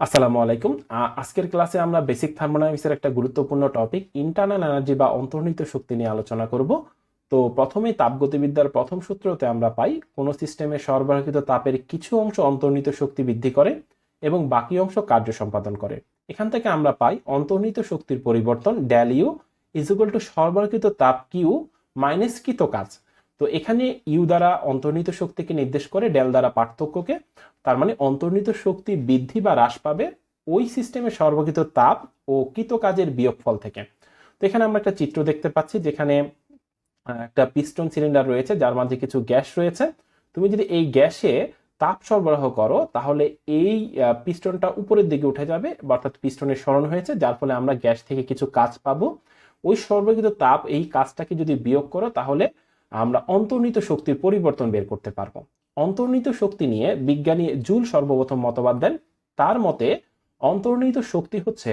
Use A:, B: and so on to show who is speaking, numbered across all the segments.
A: আসসালামু আলাইকুম। আজকের ক্লাসে আমরা বেসিক থার্মোডাইনামিক্সের একটা গুরুত্বপূর্ণ টপিক ইন্টারনাল এনার্জি বা অন্তর্নিহিত শক্তি নিয়ে আলোচনা করব। তো প্রথমেই তাপগতিবিদ্যার প্রথম সূত্রতে আমরা পাই কোন সিস্টেমে সরবরাহিত তাপের কিছু অংশ অন্তর্নিহিত শক্তি বৃদ্ধি করে এবং বাকি অংশ কার্য সম্পাদন করে। এখান থেকে আমরা পাই অন্তর্নিহিত শক্তির পরিবর্তন del U is equal to সরবরাহিত তাপ কিউ মাইনাস কৃত কাজ। তো এখানে ইউ দ্বারা অন্তর্নিহিত শক্তিকে নির্দেশ করে, ডেল দ্বারা পার্থক্যকে। তার মানে অন্তর্নিহিত শক্তি বৃদ্ধি বা হ্রাস পাবে ওই সিস্টেমে সরবরাহিত তাপ ও কৃত কাজের বিয়োগফল থেকে। তো এখানে আমরা একটা চিত্র দেখতে পাচ্ছি যেখানে একটা পিস্টন সিলিন্ডার রয়েছে যার মাঝে কিছু গ্যাস রয়েছে। তুমি যদি এই গ্যাসে তাপ সরবরাহ করো তাহলে এই পিস্টনটা উপরের দিকে উঠে যাবে, অর্থাৎ পিস্টনের সরণ হয়েছে, যার ফলে আমরা গ্যাস থেকে কিছু কাজ পাবো। ওই সরবরাহিত তাপ এই কাজটাকে যদি বিয়োগ করো তাহলে আমরা অন্তর্নিহিত শক্তির পরিবর্তন বের করতে পারবো। অন্তর্নিহিত শক্তি নিয়ে বিজ্ঞানী জুল সর্বপ্রথম মতবাদ দেন। তার মতে অন্তর্নিহিত শক্তি হচ্ছে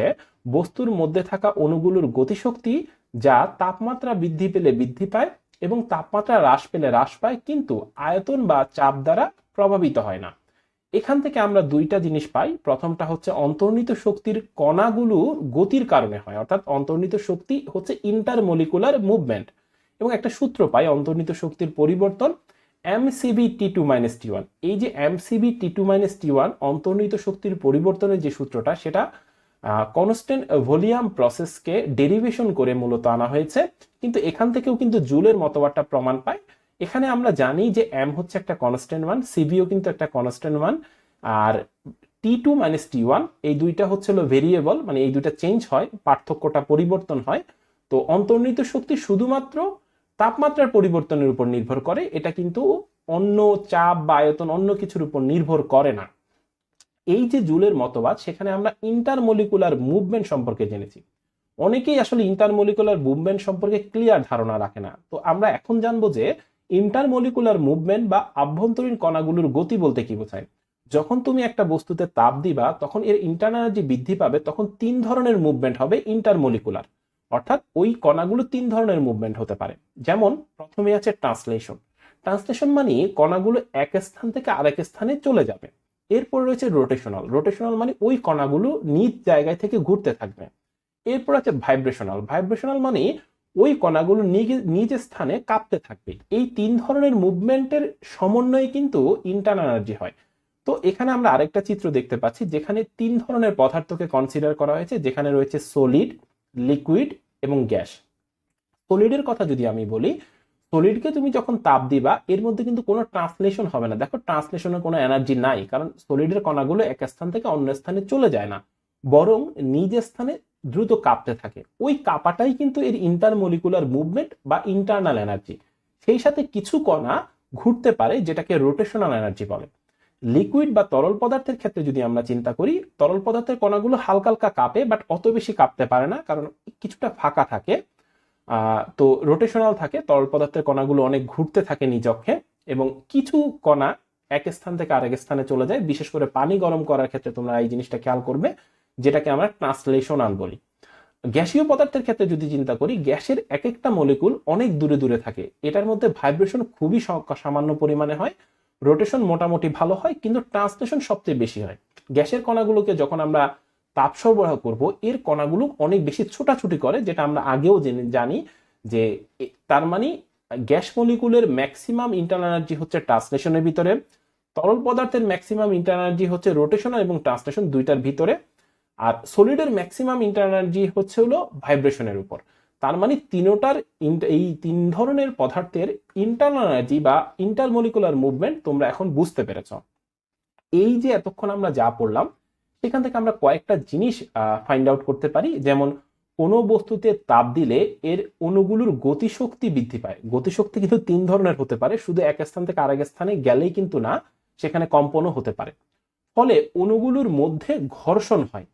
A: বস্তুর মধ্যে থাকা অণুগুলোর গতিশক্তি যা তাপমাত্রা বৃদ্ধি পেলে বৃদ্ধি পায় এবং তাপমাত্রা হ্রাস পেলে হ্রাস পায়, কিন্তু আয়তন বা চাপ দ্বারা প্রভাবিত হয় না। এখান থেকে আমরা দুইটা জিনিস পাই। প্রথমটা হচ্ছে অন্তর্নিহিত শক্তির কণাগুলো গতির কারণে হয়, অর্থাৎ অন্তর্নিহিত শক্তি হচ্ছে ইন্টারমলিকুলার মুভমেন্ট। এবং একটা সূত্র পাই অন্তর্নিহিত শক্তির পরিবর্তন এমসিবি টি টু মাইনাস টি ওয়ান। এই যে এমসিবি টি টু মাইনাস টি ওয়ান অন্তর্নিহিত শক্তির পরিবর্তনের যে সূত্রটা, সেটা কনস্ট্যান্ট ভলিউম প্রসেসকে ডেরিভেশন করে মূলত আনা হয়েছে। কিন্তু এখান থেকেও কিন্তু জুলের মতবাদটা প্রমাণ পায়। এখানে আমরা জানি যে এম হচ্ছে একটা কনস্ট্যান্ট মান, সিবিও কিন্তু একটা কনস্ট্যান্ট মান, আর টি টু মাইনাস টি ওয়ান এই দুইটা হচ্ছে ভেরিয়েবল, মানে এই দুইটা চেঞ্জ হয়, পার্থক্যটা পরিবর্তন হয়। তো অন্তর্নিহিত শক্তি শুধুমাত্র তাপমাত্রার পরিবর্তনের উপর নির্ভর করে, এটা কিন্তু অন্য চাপ বা আয়তন অন্য কিছুর উপর নির্ভর করে না। এই যে জুলের মতবাদ, সেখানে আমরা ইন্টারমলিকুলার মুভমেন্ট সম্পর্কে জেনেছি। অনেকেই আসলে ইন্টারমলিকুলার মুভমেন্ট সম্পর্কে ক্লিয়ার ধারণা রাখে না। তো আমরা এখন জানবো যে ইন্টারমলিকুলার মুভমেন্ট বা আভ্যন্তরীণ কণাগুলোর গতি বলতে কি বোঝায়। যখন তুমি একটা বস্তুতে তাপ দিবা তখন এর ইন্টারনাল এনার্জি বৃদ্ধি পাবে, তখন তিন ধরনের মুভমেন্ট হবে ইন্টারমলিকুলার, অর্থাৎ ওই কণাগুলো তিন ধরনের মুভমেন্ট হতে পারে। যেমন প্রথমে আছে ট্রান্সলেশন। ট্রান্সলেশন মানে কণাগুলো এক স্থান থেকে আরেক স্থানে চলে যাবে। এরপর রয়েছে রোটেশনাল। রোটেশনাল মানে ওই কণাগুলো নিজ জায়গায় থেকে ঘুরতে থাকবে। এরপর আছে ভাইব্রেশনাল। ভাইব্রেশনাল মানে ওই কণাগুলো নিজ স্থানে কাঁপতে থাকবে। এই তিন ধরনের মুভমেন্টের সমন্বয়ে কিন্তু ইন্টারনাল এনার্জি হয়। তো এখানে আমরা আরেকটা চিত্র দেখতে পাচ্ছি যেখানে তিন ধরনের পদার্থকে কনসিডার করা হয়েছে, যেখানে রয়েছে সলিড, লিকুইড এবং গ্যাস। সলিডের কথা যদি আমি বলি, সলিডকে তুমি যখন তাপ দিবা এর মধ্যে কিন্তু কোনো ট্রান্সলেশন হবে না। দেখো, ট্রান্সলেশনের কোনো এনার্জি নাই, কারণ সলিডের কণাগুলো এক স্থান থেকে অন্য স্থানে চলে যায় না, বরং নিজ স্থানে দ্রুত কাঁপতে থাকে। ওই কাঁপাটাই কিন্তু এর ইন্টারমলিকুলার মুভমেন্ট বা ইন্টারনাল এনার্জি। সেই সাথে কিছু কণা ঘুরতে পারে, যেটাকে রোটেশনাল এনার্জি বলে। লিকুইড বা তরল পদার্থের ক্ষেত্রে যদি আমরা চিন্তা করি, তরল পদার্থের কণাগুলো হালকা হালকা কাঁপে, বাট অত বেশি কাঁপতে পারে না, কারণ কিছুটা ফাঁকা থাকে। তো রোটেশনাল থাকে, তরল পদার্থের কণাগুলো অনেক ঘুরতে থাকে নিজ অক্ষে, এবং কিছু কণা এক স্থান থেকে আরেক স্থানে চলে যায়। বিশেষ করে পানি গরম করার ক্ষেত্রে তোমরা এই জিনিসটা খেয়াল করবে, যেটাকে আমরা ট্রান্সলেশনাল বলি। গ্যাসীয় পদার্থের ক্ষেত্রে যদি চিন্তা করি, গ্যাসের এক একটা মলিকুল অনেক দূরে দূরে থাকে, এটার মধ্যে ভাইব্রেশন খুবই সামান্য পরিমাণে হয়, রোটেশন মোটামুটি ভালো হয়, কিন্তু ট্রান্সলেশন সবচেয়ে বেশি হয়। গ্যাসের কণাগুলোকে যখন আমরা তাপ সরবরাহ করব, এর কণাগুলো অনেক বেশি ছোটাছুটি করে, যেটা আমরা আগেও জানি যে তার মানে গ্যাস মলিকুলের ম্যাক্সিমাম ইন্টারনাল এনার্জি হচ্ছে ট্রান্সলেশনের ভিতরে, তরল পদার্থের ম্যাক্সিমাম ইন্টারনাল এনার্জি হচ্ছে রোটেশনাল এবং ট্রান্সলেশন দুইটার ভিতরে, আর সলিডের ম্যাক্সিমাম ইন্টারনাল এনার্জি হচ্ছে হলো ভাইব্রেশনের উপর। তার মানে এই তিন ধরনের পদার্থের ইন্টারনাল এনার্জি বা ইন্টারমলিকুলার মুভমেন্ট তোমরা এখন বুঝতে পেরেছ। এই যে এতক্ষণ আমরা যা পড়লাম, সেখান থেকে আমরা কয়েকটা জিনিস ফাইন্ড আউট করতে পারি। যেমন কোনো বস্তুতে তাপ দিলে এর অণুগুলোর গতিশক্তি বৃদ্ধি পায়। গতিশক্তি কিন্তু তিন ধরনের হতে পারে, শুধু এক স্থান থেকে আরেক স্থানে গেলেই কিন্তু না, সেখানে কম্পনও হতে পারে। ফলে অণুগুলোর মধ্যে ঘর্ষণ হয়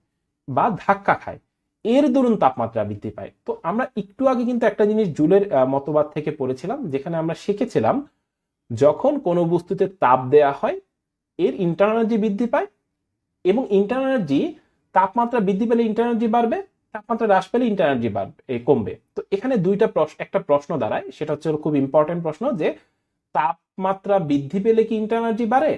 A: বা ধাক্কা খায়, এর দরুন তাপমাত্রা বৃদ্ধি পায়। তো আমরা একটু আগে কিন্তু একটা জিনিস জুলের মতবাদ থেকে পড়েছিলাম, যেখানে আমরা শিখেছিলাম যখন কোনো বস্তুতে তাপ দেয়া হয় এর ইন্টারনাল এনার্জি বৃদ্ধি পায়, এবং ইন্টারনাল এনার্জি তাপমাত্রা বৃদ্ধি পেলে ইন্টারনাল এনার্জি বাড়বে, তাপমাত্রা হ্রাস পেলে ইন্টারনাল এনার্জি কমবে। তো এখানে একটা প্রশ্ন দাঁড়ায়, সেটা হচ্ছে খুব ইম্পর্টেন্ট প্রশ্ন, যে তাপমাত্রা বৃদ্ধি পেলে কি ইন্টারনাল এনার্জি বাড়ে,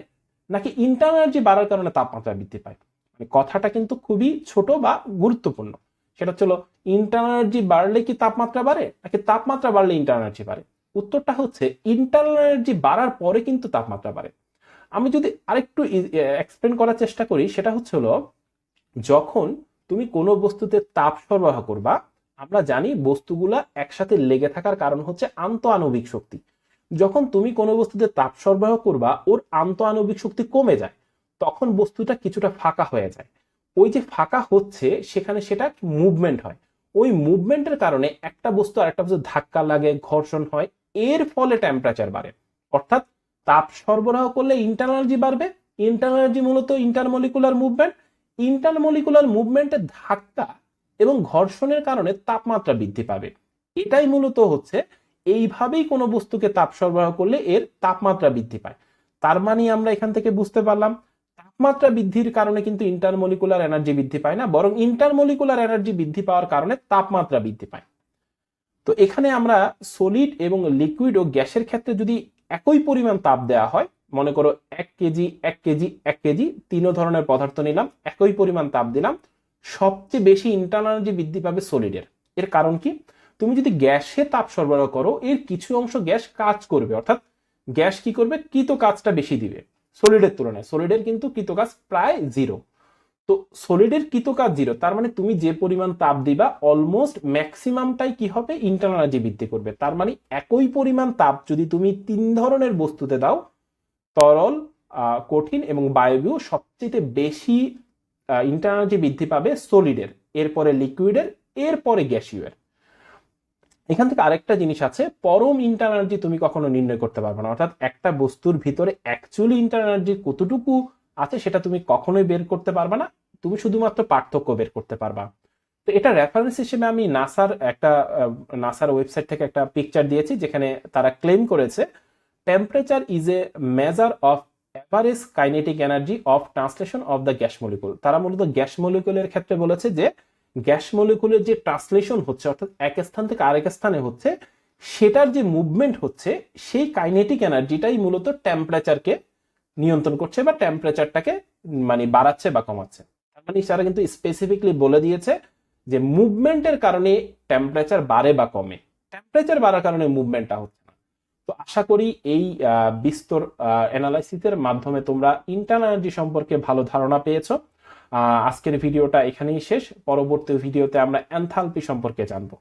A: নাকি ইন্টারনাল এনার্জি বাড়ার কারণে তাপমাত্রা বৃদ্ধি পায়। মানে কথাটা কিন্তু খুবই ছোট বা গুরুত্বপূর্ণ। সেটা হচ্ছে ইন্টারনাল এনার্জি বাড়লে কি তাপমাত্রা বাড়ে, নাকি তাপমাত্রা বাড়লে ইন্টারনাল এনার্জি বাড়ে? উত্তরটা হচ্ছে ইন্টারনাল এনার্জি বাড়ার পরে কিন্তু তাপমাত্রা বাড়ে। আমি যদি আরেকটু এক্সপ্লেন করার চেষ্টা করি, সেটা হচ্ছে যখন তুমি কোনো বস্তুতে তাপ সরবরাহ করবা, আমরা জানি বস্তুগুলা একসাথে লেগে থাকার কারণ হচ্ছে আন্তঃআণবিক শক্তি। যখন তুমি কোনো বস্তুতে তাপ সরবরাহ করবা, ওর আন্তঃআণবিক শক্তি কমে যায়, তখন বস্তুটা কিছুটা ফাঁকা হয়ে যায়। ওই যে ফাঁকা হচ্ছে, সেখানে সেটা মুভমেন্ট হয়। ওই মুভমেন্টের কারণে একটা বস্তু আরেকটা বস্তু ধাক্কা লাগে, ঘর্ষণ হয়, এর ফলে টেম্পারেচার বাড়ে। অর্থাৎ তাপ সরবরাহ করলে ইন্টারনাল এনার্জি বাড়বে। ইন্টারনাল এনার্জি মূলত ইন্টারমলিকুলার মুভমেন্ট। ইন্টারমলিকুলার মুভমেন্টের ধাক্কা এবং ঘর্ষণের কারণে তাপমাত্রা বৃদ্ধি পাবে। এটাই মূলত হচ্ছে, এইভাবেই কোনো বস্তুকে তাপ সরবরাহ করলে এর তাপমাত্রা বৃদ্ধি পায়। তার মানে আমরা এখান থেকে বুঝতে পারলাম, তাপমাত্রা বৃদ্ধির কারণে কিন্তু ইন্টারমলিকুলার এনার্জি বৃদ্ধি পায় না, বরং ইন্টারমলিকুলার এনার্জি বৃদ্ধি পাওয়ার কারণে তাপমাত্রা বৃদ্ধি পায়। তো এখানে আমরা সলিড এবং লিকুইড ও গ্যাসের ক্ষেত্রে যদি একই পরিমাণ তাপ দেওয়া হয়, মনে করো 1 কেজি 1 কেজি 1 কেজি, তিনও ধরনের পদার্থ নিলাম, একই পরিমাণ তাপ দিলাম, সবচেয়ে বেশি ইন্টারনাল এনার্জি বৃদ্ধি পাবে সলিডের। এর কারণ কি? তুমি যদি গ্যাসে তাপ সরবরাহ করো, এর কিছু অংশ গ্যাস কাজ করবে, অর্থাৎ গ্যাস কি করবে, কৃত কাজটা বেশি দিবে সলিডের তুলনায়। সলিডের কিন্তু কৃত কাজ প্রায় জিরো। তো সলিডের কৃত কাজ জিরো, তার মানে তুমি যে পরিমাণ তাপ দিবা অলমোস্ট ম্যাক্সিমামটাই কি হবে, ইন্টারনাল এনার্জি বৃদ্ধি করবে। তার মানে একই পরিমাণ তাপ যদি তুমি তিন ধরনের বস্তুতে দাও, তরল, কঠিন এবং বায়বীয়, সবচেয়ে বেশি ইন্টারনাল এনার্জি বৃদ্ধি পাবে সলিডের, এরপরে লিকুইডের, এরপরে গ্যাসীয়। এখান থেকে আরেকটা জিনিস আছে, পরম ইন্টারনাল এনার্জি তুমি কখনো নির্ণয় করতে পারবে না। অর্থাৎ একটা বস্তুর ভিতরে অ্যাকচুয়ালি ইন্টারনাল এনার্জি কতটুকু আছে সেটা তুমি কখনোই বের করতে পারবে না, তুমি শুধুমাত্র পার্থক্য বের করতে পারবা। তো এটা রেফারেন্স হিসেবে আমি নাসার ওয়েবসাইট থেকে একটা পিকচার দিয়েছি, যেখানে তারা ক্লেম করেছে temperature is a measure of average kinetic energy of translation of the gas molecule. তারা মূলত গ্যাস মলিকুলের ক্ষেত্রে বলেছে যে গ্যাস মলিকুলের যে ট্রান্সলেশন হচ্ছে, অর্থাৎ এক স্থান থেকে আরেক স্থানে হচ্ছে, সেটার যে মুভমেন্ট হচ্ছে, সেই কাইনেটিক এনার্জিটাই মূলত টেম্পারেচারকে নিয়ন্ত্রণ করছে বা টেম্পারেচারটাকে মানে বাড়াচ্ছে বা কমাচ্ছে। তার মানে তারা কিন্তু স্পেসিফিকলি বলে দিয়েছে যে মুভমেন্টের কারণে টেম্পারেচার বাড়ে বা কমে, টেম্পারেচার বাড়ার কারণে মুভমেন্টটা হচ্ছে না। তো আশা করি এই বিস্তর অ্যানালাইসিসের মাধ্যমে তোমরা ইন্টারনাল এনার্জি সম্পর্কে ভালো ধারণা পেয়েছো। আজকের ভিডিওটা এখানেই শেষ। পরবর্তী ভিডিওতে আমরা এনথালপি সম্পর্কে জানবো।